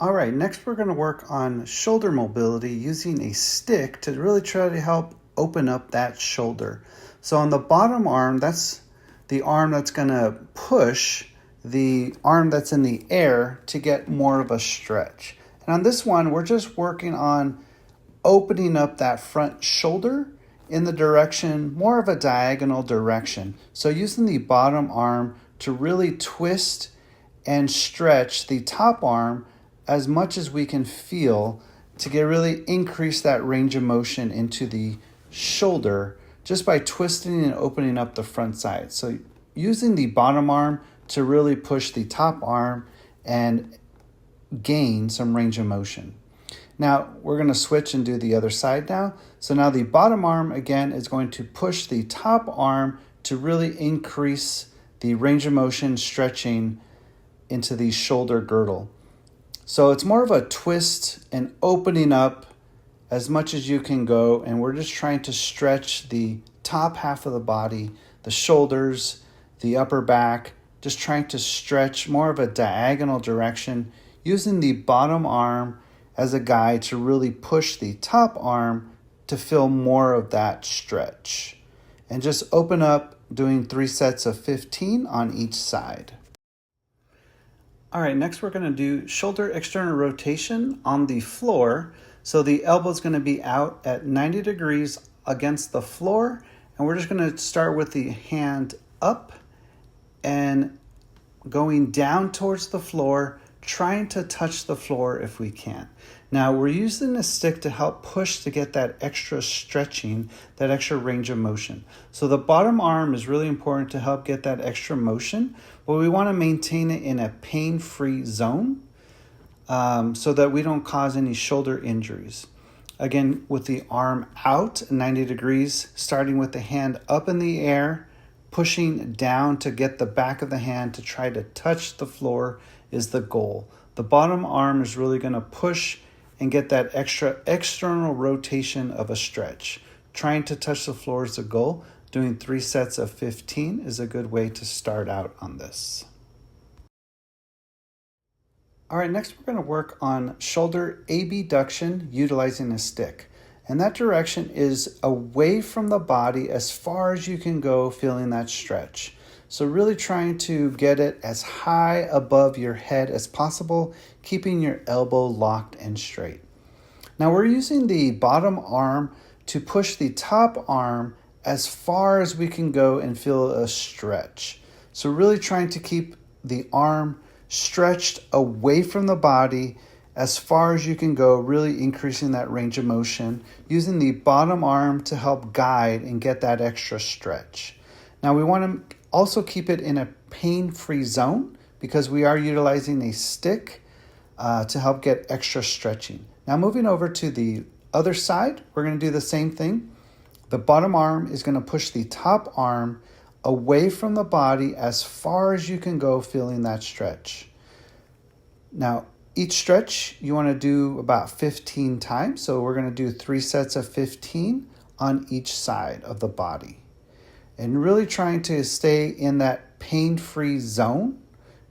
All right, next we're going to work on shoulder mobility using a stick to really try to help open up that shoulder. So on the bottom arm, that's the arm that's going to push the arm that's in the air to get more of a stretch. And on this one, we're just working on opening up that front shoulder in the direction, more of a diagonal direction. So using the bottom arm to really twist and stretch the top arm as much as we can feel to really increase that range of motion into the shoulder just by twisting and opening up the front side. So using the bottom arm to really push the top arm and gain some range of motion. Now we're going to switch and do the other side now. So now the bottom arm again is going to push the top arm to really increase the range of motion stretching into the shoulder girdle. So it's more of a twist and opening up as much as you can go, and we're just trying to stretch the top half of the body, the shoulders, the upper back, just trying to stretch more of a diagonal direction using the bottom arm as a guide to really push the top arm to feel more of that stretch. And just open up doing 3 sets of 15 on each side. All right, next we're going to do shoulder external rotation on the floor. So the elbow is going to be out at 90 degrees against the floor. And we're just going to start with the hand up and going down towards the floor, trying to touch the floor if we can. Now we're using a stick to help push to get that extra stretching, that extra range of motion. So the bottom arm is really important to help get that extra motion, but we want to maintain it in a pain-free zone so that we don't cause any shoulder injuries. Again, with the arm out 90 degrees, starting with the hand up in the air, pushing down to get the back of the hand to try to touch the floor is the goal. The bottom arm is really going to push and get that extra external rotation of a stretch. Trying to touch the floor is the goal. Doing 3 sets of 15 is a good way to start out on this. All right, next we're going to work on shoulder abduction utilizing a stick. And that direction is away from the body as far as you can go, feeling that stretch. So really trying to get it as high above your head as possible, keeping your elbow locked and straight. Now we're using the bottom arm to push the top arm as far as we can go and feel a stretch. So really trying to keep the arm stretched away from the body as far as you can go, really increasing that range of motion, using the bottom arm to help guide and get that extra stretch. Now we want to also keep it in a pain-free zone because we are utilizing a stick to help get extra stretching. Now moving over to the other side, we're going to do the same thing. The bottom arm is going to push the top arm away from the body as far as you can go, feeling that stretch. Now, each stretch you want to do about 15 times. So we're going to do 3 sets of 15 on each side of the body. And really trying to stay in that pain-free zone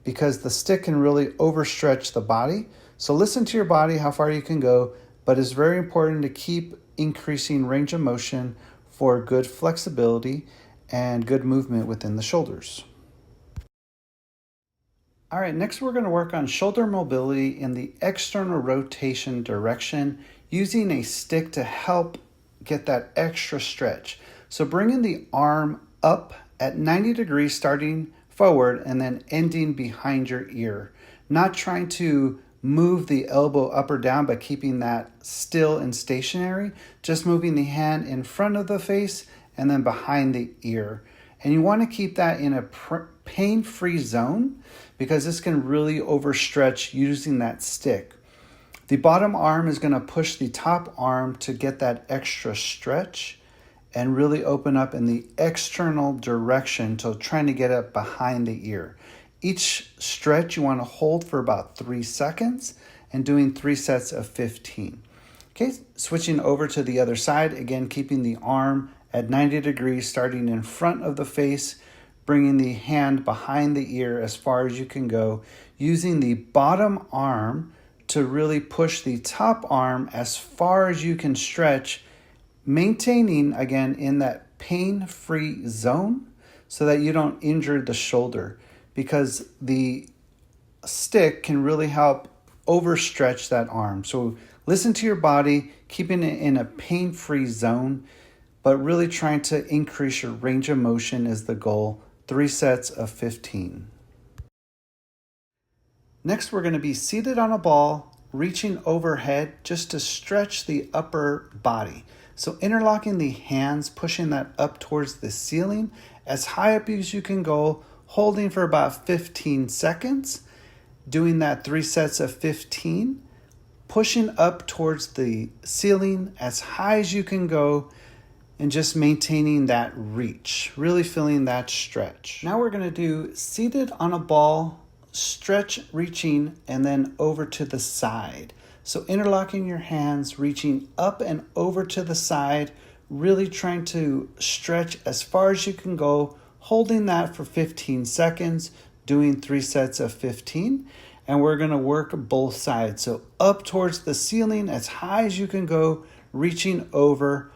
because the stick can really overstretch the body. So listen to your body, how far you can go, but it's very important to keep increasing range of motion for good flexibility and good movement within the shoulders. All right, next we're going to work on shoulder mobility in the external rotation direction using a stick to help get that extra stretch. So bringing the arm up at 90 degrees, starting forward and then ending behind your ear. Not trying to move the elbow up or down, but keeping that still and stationary. Just moving the hand in front of the face and then behind the ear. And you want to keep that in a pain-free zone because this can really overstretch using that stick. The bottom arm is going to push the top arm to get that extra stretch and really open up in the external direction to trying to get it behind the ear. Each stretch you want to hold for about 3 seconds and doing 3 sets of 15. Okay, switching over to the other side, again keeping the arm at 90 degrees, starting in front of the face, bringing the hand behind the ear as far as you can go, using the bottom arm to really push the top arm as far as you can stretch, maintaining again in that pain-free zone so that you don't injure the shoulder, because the stick can really help overstretch that arm. So listen to your body, keeping it in a pain-free zone, but really trying to increase your range of motion is the goal. 3 sets of 15. Next, we're going to be seated on a ball, reaching overhead just to stretch the upper body. So interlocking the hands, pushing that up towards the ceiling as high up as you can go, holding for about 15 seconds, doing that 3 sets of 15, pushing up towards the ceiling as high as you can go, and just maintaining that reach, really feeling that stretch. Now we're going to do seated on a ball, stretch, reaching, and then over to the side. So interlocking your hands, reaching up and over to the side, really trying to stretch as far as you can go, holding that for 15 seconds, doing 3 sets of 15. And we're going to work both sides. So up towards the ceiling as high as you can go, reaching over,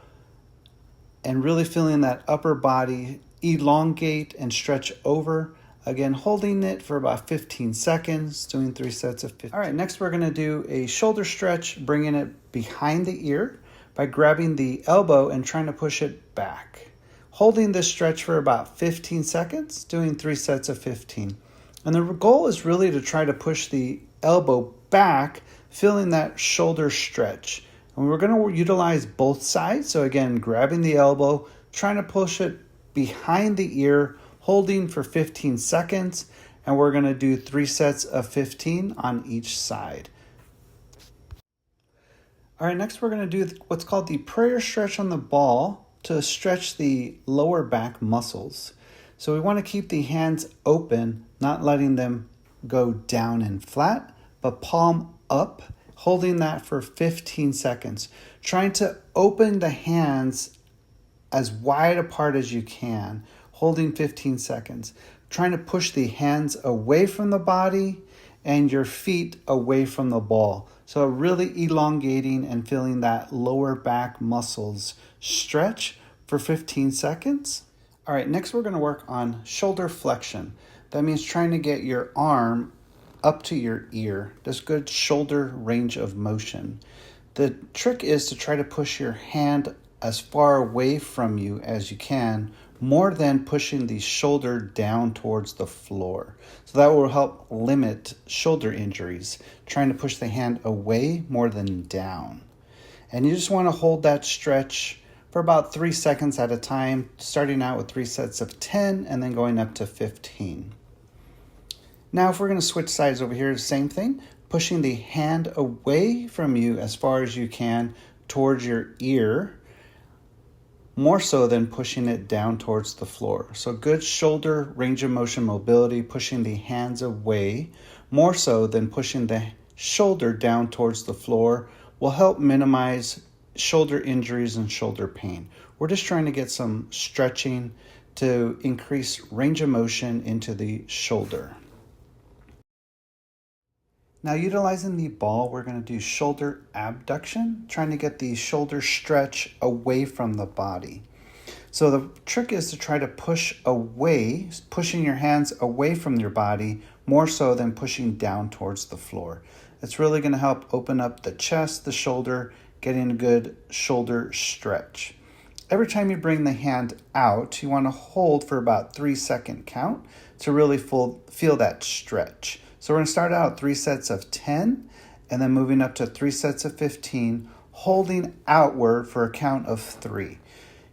and really feeling that upper body elongate and stretch over. Again, holding it for about 15 seconds, doing 3 sets of 15. All right, next we're going to do a shoulder stretch, bringing it behind the ear by grabbing the elbow and trying to push it back. Holding this stretch for about 15 seconds, doing 3 sets of 15. And the goal is really to try to push the elbow back, feeling that shoulder stretch. And we're going to utilize both sides. So again, grabbing the elbow, trying to push it behind the ear, holding for 15 seconds. And we're going to do 3 sets of 15 on each side. All right, next we're going to do what's called the prayer stretch on the ball to stretch the lower back muscles. So we want to keep the hands open, not letting them go down and flat, but palm up, holding that for 15 seconds. Trying to open the hands as wide apart as you can, holding 15 seconds. Trying to push the hands away from the body and your feet away from the ball. So really elongating and feeling that lower back muscles stretch for 15 seconds. All right, next we're going to work on shoulder flexion. That means trying to get your arm up to your ear. This good shoulder range of motion. The trick is to try to push your hand as far away from you as you can, more than pushing the shoulder down towards the floor. So that will help limit shoulder injuries, trying to push the hand away more than down. And you just want to hold that stretch for about 3 seconds at a time, starting out with 3 sets of 10 and then going up to 15. Now, if we're going to switch sides over here, same thing, pushing the hand away from you as far as you can towards your ear, more so than pushing it down towards the floor. So good shoulder range of motion mobility, pushing the hands away, more so than pushing the shoulder down towards the floor, will help minimize shoulder injuries and shoulder pain. We're just trying to get some stretching to increase range of motion into the shoulder. Now, utilizing the ball, we're going to do shoulder abduction, trying to get the shoulder stretch away from the body. So the trick is to try to push away, pushing your hands away from your body, more so than pushing down towards the floor. It's really going to help open up the chest, the shoulder, getting a good shoulder stretch. Every time you bring the hand out, you want to hold for about 3-second count to really feel that stretch. So we're going to start out 3 sets of 10 and then moving up to 3 sets of 15, holding outward for a count of 3.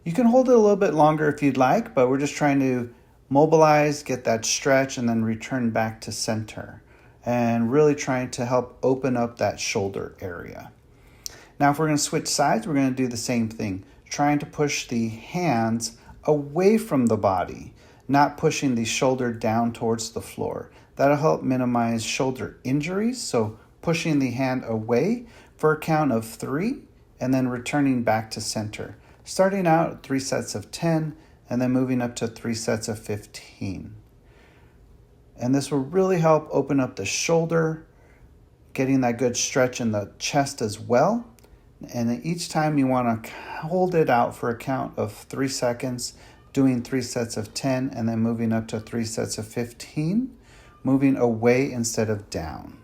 You can hold it a little bit longer if you'd like, but we're just trying to mobilize, get that stretch, and then return back to center. And really trying to help open up that shoulder area. Now, if we're going to switch sides, we're going to do the same thing. Trying to push the hands away from the body, not pushing the shoulder down towards the floor. That'll help minimize shoulder injuries. So pushing the hand away for a count of 3 and then returning back to center. Starting out 3 sets of 10 and then moving up to 3 sets of 15. And this will really help open up the shoulder, getting that good stretch in the chest as well. And then each time you want to hold it out for a count of 3 seconds, doing 3 sets of 10, and then moving up to 3 sets of 15, moving away instead of down.